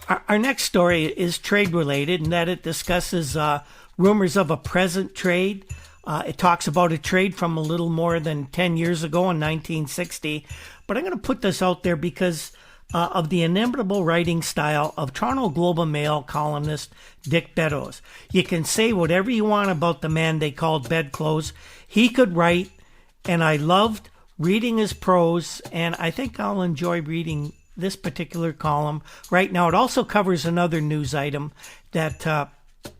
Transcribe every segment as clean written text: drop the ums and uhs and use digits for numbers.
Our next story is trade related in that it discusses rumors of a present trade. It talks about a trade from a little more than 10 years ago in 1960. But I'm going to put this out there because of the inimitable writing style of Toronto Globe and Mail columnist Dick Beddoes. You can say whatever you want about the man they called bedclothes. He could write, and I loved reading his prose, and I think I'll enjoy reading this particular column right now. It also covers another news item that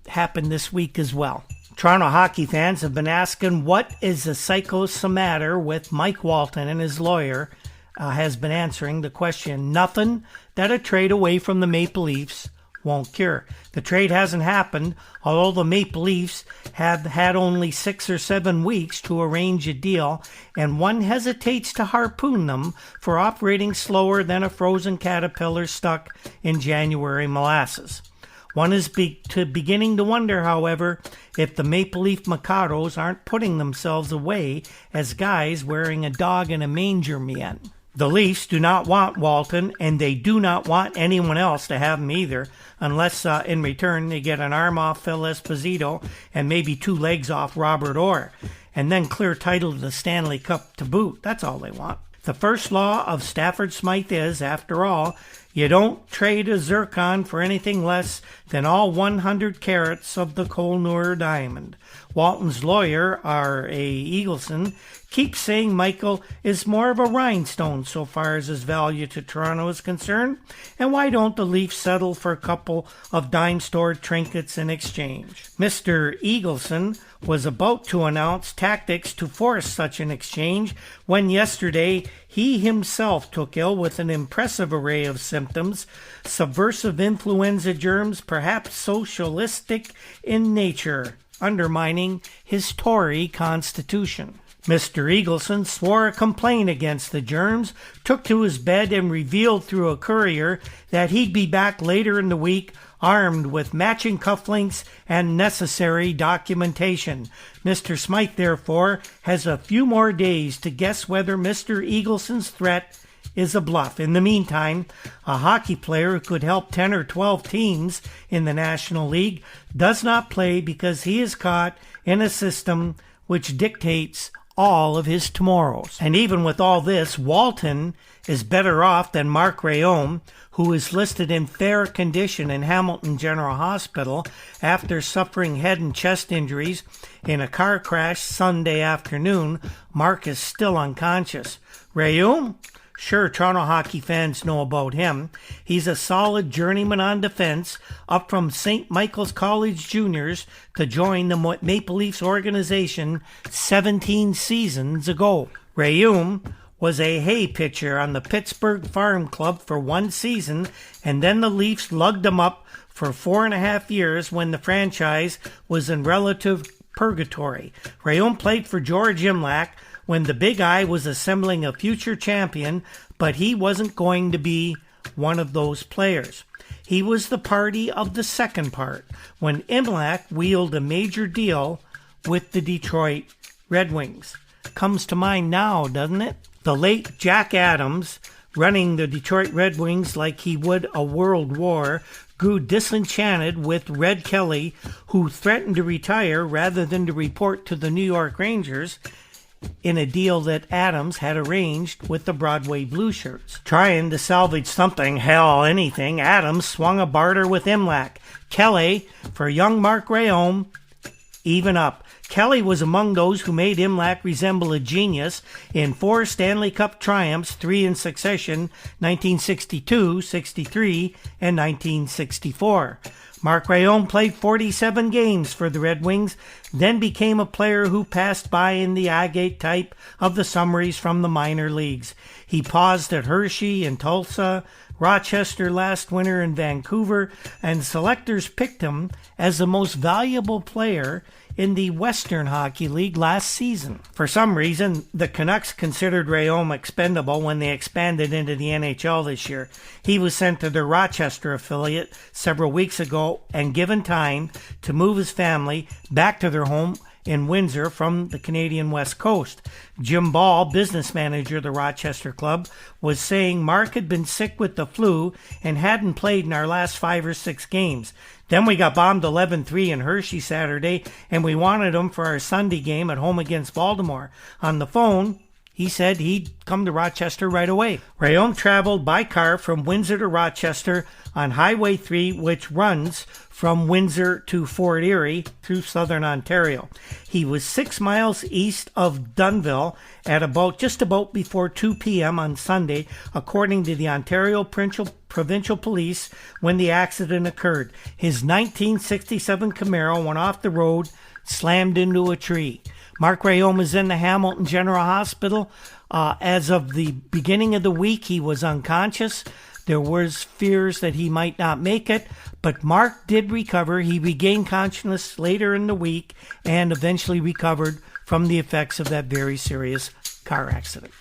happened this week as well. Toronto hockey fans have been asking what is the psychosomatter with Mike Walton, and his lawyer has been answering the question. Nothing that a trade away from the Maple Leafs won't cure. The trade hasn't happened, although the Maple Leafs have had only 6 or 7 weeks to arrange a deal, and one hesitates to harpoon them for operating slower than a frozen caterpillar stuck in January molasses. One is beginning to wonder, however, if the Maple Leaf Mikados aren't putting themselves away as guys wearing a dog in a manger mien. The Leafs do not want Walton, and they do not want anyone else to have him either, unless in return they get an arm off Phil Esposito and maybe 2 legs off Robert Orr, and then clear title to the Stanley Cup to boot. That's all they want. The first law of Stafford Smythe is, after all, you don't trade a zircon for anything less than all 100 carats of the Kohl-Nuer diamond. Walton's lawyer, R.A. Eagleson, keeps saying Michael is more of a rhinestone so far as his value to Toronto is concerned, and why don't the Leafs settle for a couple of dime-store trinkets in exchange? Mr. Eagleson was about to announce tactics to force such an exchange when yesterday he himself took ill with an impressive array of symptoms, subversive influenza germs, perhaps socialistic in nature, undermining his Tory constitution. Mr. Eagleson swore a complaint against the germs, took to his bed, and revealed through a courier that he'd be back later in the week armed with matching cufflinks and necessary documentation. Mr. Smythe, therefore, has a few more days to guess whether Mr. Eagleson's threat is a bluff. In the meantime, a hockey player who could help 10 or 12 teams in the National League does not play because he is caught in a system which dictates all of his tomorrows. And even with all this, Walton is better off than Mark Rayom, who is listed in fair condition in Hamilton General Hospital after suffering head and chest injuries in a car crash Sunday afternoon. Mark is still unconscious. Rayom? Sure, Toronto hockey fans know about him. He's a solid journeyman on defense, up from St. Michael's College Juniors to join the Maple Leafs organization 17 seasons ago. Rayom was a hay pitcher on the Pittsburgh Farm Club for 1 season, and then the Leafs lugged him up for 4.5 years when the franchise was in relative purgatory. Rayom played for George Imlach when the Big Eye was assembling a future champion, but he wasn't going to be one of those players. He was the party of the second part, when Imlach wheeled a major deal with the Detroit Red Wings. Comes to mind now, doesn't it? The late Jack Adams, running the Detroit Red Wings like he would a world war, grew disenchanted with Red Kelly, who threatened to retire rather than to report to the New York Rangers in a deal that Adams had arranged with the Broadway Blue Shirts. Trying to salvage something, hell, anything, Adams swung a barter with Imlach. Kelly, for young Mark Rayom, even up. Kelly was among those who made Imlach resemble a genius in 4 Stanley Cup triumphs, 3 in succession, 1962, 63, and 1964. Mark Rayom played 47 games for the Red Wings, then became a player who passed by in the agate type of the summaries from the minor leagues. He paused at Hershey and Tulsa, Rochester last winter, in Vancouver, and selectors picked him as the most valuable player in the Western Hockey League last season. For some reason, the Canucks considered Rayom expendable when they expanded into the NHL this year. He was sent to their Rochester affiliate several weeks ago and given time to move his family back to their home in Windsor from the Canadian West Coast. Jim Ball, business manager of the Rochester club, was saying Mark had been sick with the flu and hadn't played in our last 5 or 6 games. Then we got bombed 11-3 in Hershey Saturday, and we wanted him for our Sunday game at home against Baltimore. On the phone, he said he'd come to Rochester right away. Rayom traveled by car from Windsor to Rochester on Highway 3, which runs from Windsor to Fort Erie through southern Ontario. He was 6 miles east of Dunnville at just about before 2 p.m. on Sunday, according to the Ontario Provincial Police, when the accident occurred. His 1967 Camaro went off the road, slammed into a tree. Mark Rayom is in the Hamilton General Hospital. As of the beginning of the week, he was unconscious. There was fears that he might not make it, but Mark did recover. He regained consciousness later in the week and eventually recovered from the effects of that very serious car accident.